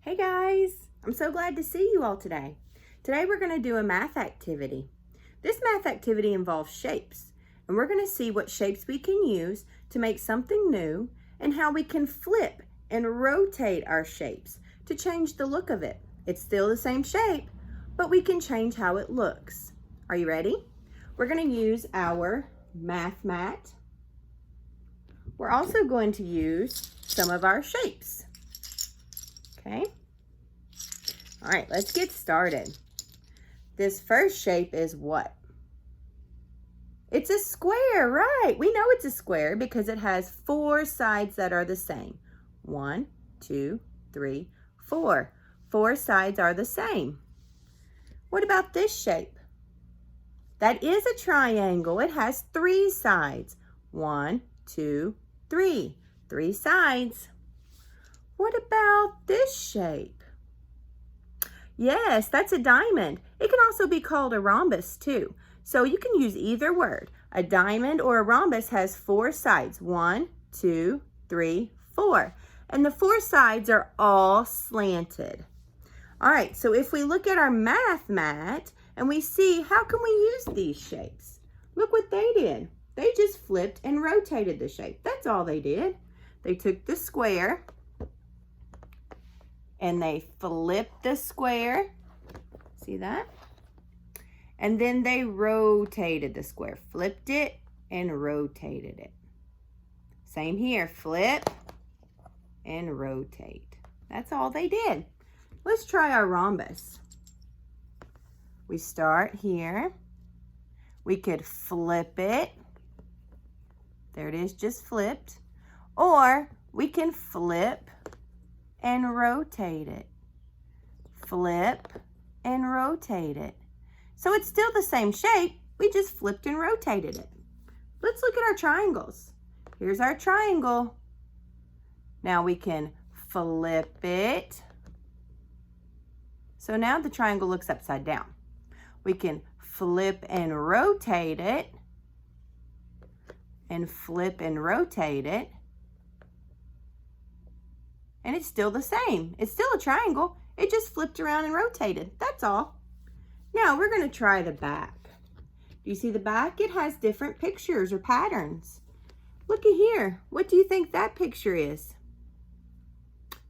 Hey guys, I'm so glad to see you all today. Today we're going to do a math activity. This math activity involves shapes, and we're going to see what shapes we can use to make something new and how we can flip and rotate our shapes to change the look of it. It's still the same shape, but we can change how it looks. Are you ready? We're going to use our math mat. We're also going to use some of our shapes. Okay. All right, let's get started. This first shape is what? It's a square, right? We know it's a square because it has 4 sides that are the same. 1, 2, 3, 4. 4 sides are the same. What about this shape? That is a triangle. It has 3 sides. 1, 2, 3. 3 sides. What about this shape? Yes, that's a diamond. It can also be called a rhombus too. So you can use either word. A diamond or a rhombus has 4 sides. 1, 2, 3, 4. And the 4 sides are all slanted. All right, so if we look at our math mat and we see how can we use these shapes? Look what they did. They just flipped and rotated the shape. That's all they did. They took the square and they flipped the square. See that? And then they rotated the square. Flipped it and rotated it. Same here. Flip and rotate. That's all they did. Let's try our rhombus. We start here. We could flip it. There it is, just flipped. Or we can flip and rotate it. Flip and rotate it. So it's still the same shape, we just flipped and rotated it. Let's look at our triangles. Here's our triangle. Now we can flip it. So now the triangle looks upside down. We can flip and rotate it. And flip and rotate it. And it's still the same. It's still a triangle. It just flipped around and rotated. That's all. Now we're going to try the back. Do you see the back? It has different pictures or patterns. Look at here. What do you think that picture is?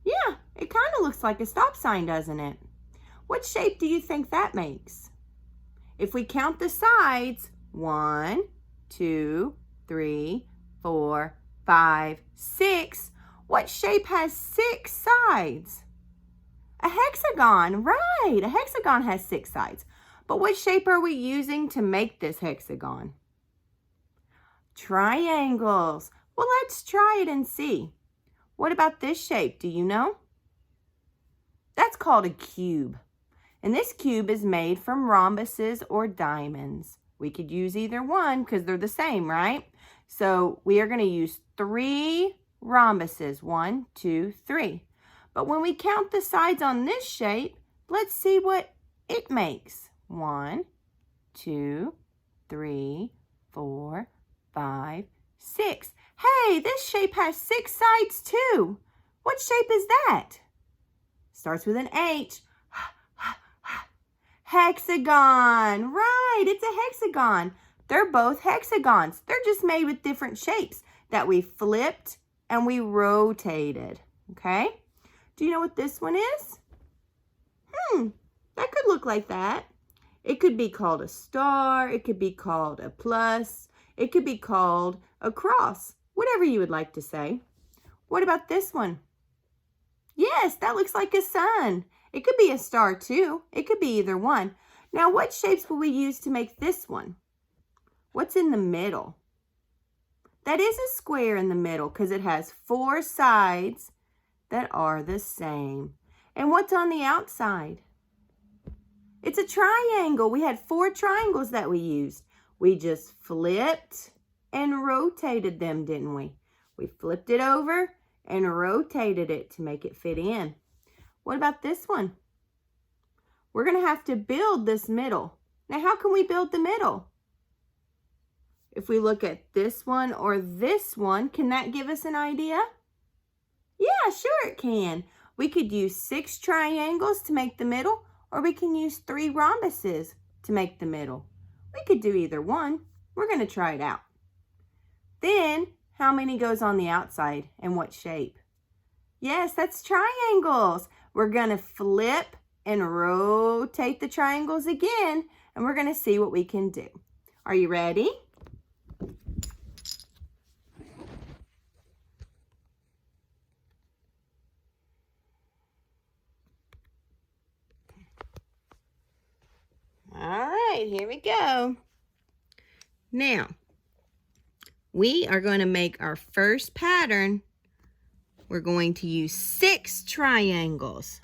Yeah, it kind of looks like a stop sign, doesn't it? What shape do you think that makes? If we count the sides, 1, 2, 3, 4, 5, 6. What shape has 6 sides? A hexagon, right. A hexagon has 6 sides. But what shape are we using to make this hexagon? Triangles. Well, let's try it and see. What about this shape? Do you know? That's called a cube. And this cube is made from rhombuses or diamonds. We could use either one because they're the same, right? So we are going to use 3 rhombuses. 1, 2, 3. But when we count the sides on this shape, let's see what it makes. 1, 2, 3, 4, 5, 6. Hey, this shape has 6 sides too. What shape is that? Starts with an H. Hexagon. Right, it's a hexagon. They're both hexagons. They're just made with different shapes that we flipped and we rotated. Okay? Do you know what this one is? That could look like that. It could be called a star. It could be called a plus. It could be called a cross. Whatever you would like to say. What about this one? Yes, that looks like a sun. It could be a star too. It could be either one. Now, what shapes will we use to make this one? What's in the middle? That is a square in the middle because it has 4 sides that are the same. And what's on the outside? It's a triangle. We had 4 triangles that we used. We just flipped and rotated them, didn't we? We flipped it over and rotated it to make it fit in. What about this one? We're going to have to build this middle. Now, how can we build the middle? If we look at this one or this one, can that give us an idea? Yeah, sure it can. We could use 6 triangles to make the middle, or we can use 3 rhombuses to make the middle. We could do either one. We're going to try it out. Then, how many goes on the outside and what shape? Yes, that's triangles. We're going to flip and rotate the triangles again, and we're going to see what we can do. Are you ready? All right, here we go. Now, we are going to make our first pattern. We're going to use 6 triangles.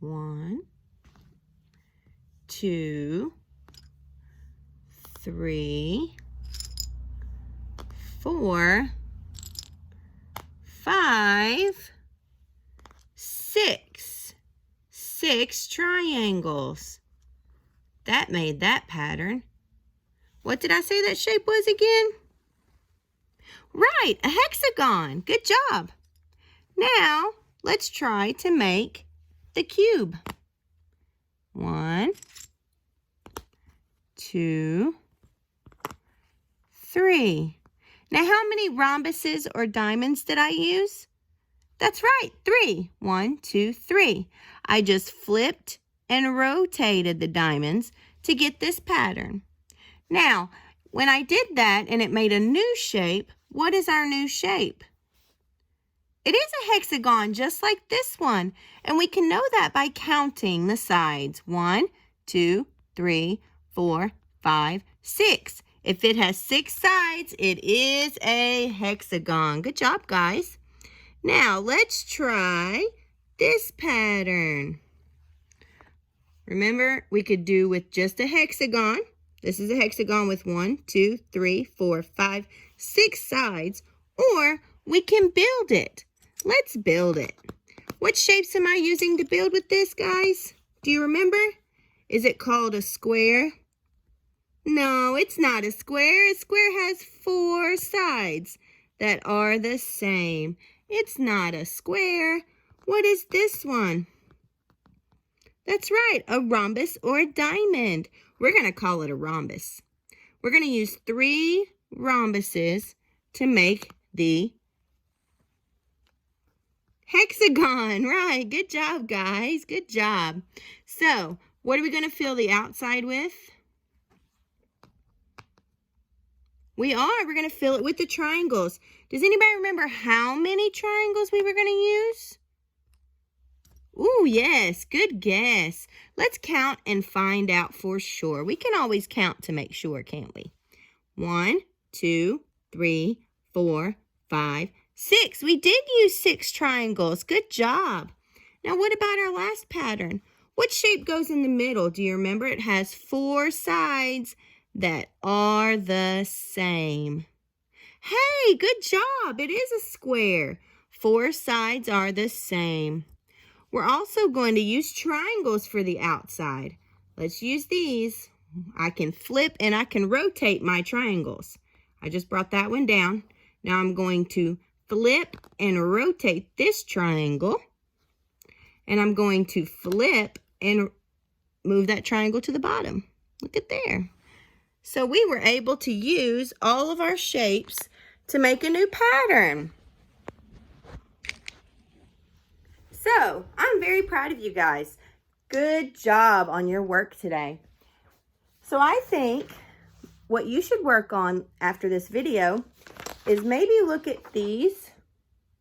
1, 2, 3, 4, 5, 6. 6 triangles. That made that pattern. What did I say that shape was again? Right, a hexagon. Good job. Now, let's try to make the cube. 1, 2, 3. Now, how many rhombuses or diamonds did I use? That's right, 3. 1, 2, 3. I just flipped and rotated the diamonds to get this pattern. Now, when I did that and it made a new shape, what is our new shape? It is a hexagon just like this one, and we can know that by counting the sides. 1, 2, 3, 4, 5, 6. If it has 6 sides, it is a hexagon. Good job, guys. Now, let's try this pattern. Remember, we could do with just a hexagon. This is a hexagon with 1, 2, 3, 4, 5, 6 sides, or we can build it. Let's build it. What shapes am I using to build with this, guys? Do you remember? Is it called a square? No, it's not a square. A square has 4 sides that are the same. It's not a square. What is this one? That's right, a rhombus or a diamond. We're going to call it a rhombus. We're going to use 3 rhombuses to make the hexagon. Right, good job, guys. Good job. So, what are we going to fill the outside with? We're going to fill it with the triangles. Does anybody remember how many triangles we were going to use? Ooh, yes, good guess. Let's count and find out for sure. We can always count to make sure, can't we? 1, 2, 3, 4, 5, 6. We did use 6 triangles. Good job. Now, what about our last pattern? What shape goes in the middle? Do you remember? It has 4 sides that are the same. Hey, good job. It is a square. 4 sides are the same. We're also going to use triangles for the outside. Let's use these. I can flip and I can rotate my triangles. I just brought that one down. Now I'm going to flip and rotate this triangle. And I'm going to flip and move that triangle to the bottom. Look at there. So we were able to use all of our shapes to make a new pattern. So, I'm very proud of you guys. Good job on your work today. So I think what you should work on after this video is maybe look at these,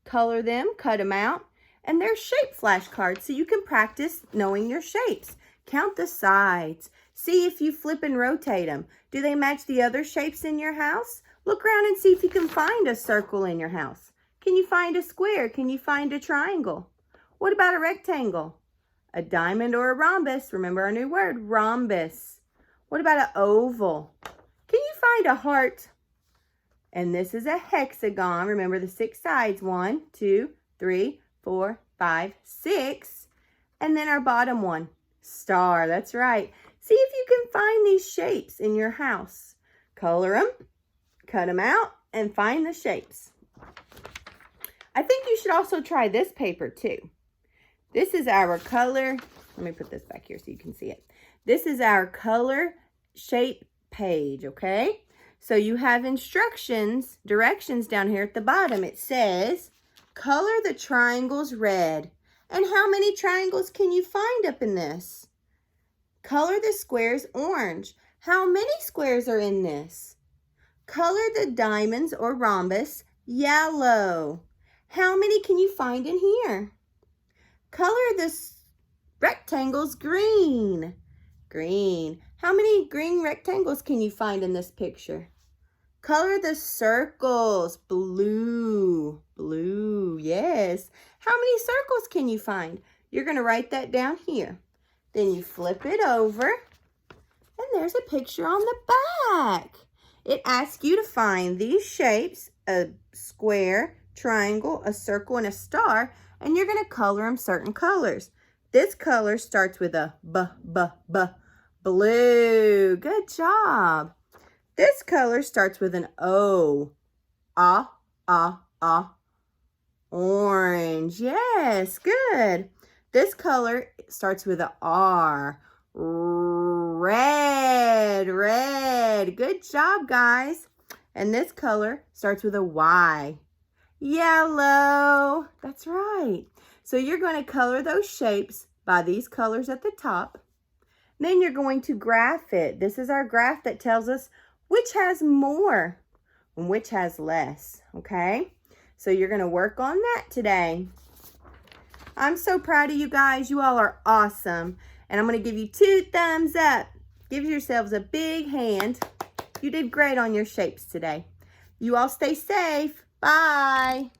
color them, cut them out, and they're shape flashcards so you can practice knowing your shapes. Count the sides. See if you flip and rotate them. Do they match the other shapes in your house? Look around and see if you can find a circle in your house. Can you find a square? Can you find a triangle? What about a rectangle? A diamond or a rhombus? Remember our new word, rhombus. What about an oval? Can you find a heart? And this is a hexagon. Remember the 6 sides. 1, 2, 3, 4, 5, 6. And then our bottom one, star. That's right. See if you can find these shapes in your house. Color them, cut them out, and find the shapes. I think you should also try this paper too. This is our color. Let me put this back here so you can see it. This is our color shape page, okay? So you have instructions, directions down here at the bottom. It says, color the triangles red. And how many triangles can you find up in this? Color the squares orange. How many squares are in this? Color the diamonds or rhombus yellow. How many can you find in here? Color the rectangles green. Green. How many green rectangles can you find in this picture? Color the circles blue. Blue, yes. How many circles can you find? You're going to write that down here. Then you flip it over, and there's a picture on the back. It asks you to find these shapes, a square, triangle, a circle, and a star, and you're going to color them certain colors. This color starts with a B, blue. Good job. This color starts with an O, orange. Yes, good. This color starts with a R, red. Good job, guys. And this color starts with a Y, yellow. That's right. So you're going to color those shapes by these colors at the top. Then you're going to graph it. This is our graph that tells us which has more and which has less, okay? So you're going to work on that today. I'm so proud of you guys. You all are awesome. And I'm going to give you 2 thumbs up. Give yourselves a big hand. You did great on your shapes today. You all stay safe. Bye.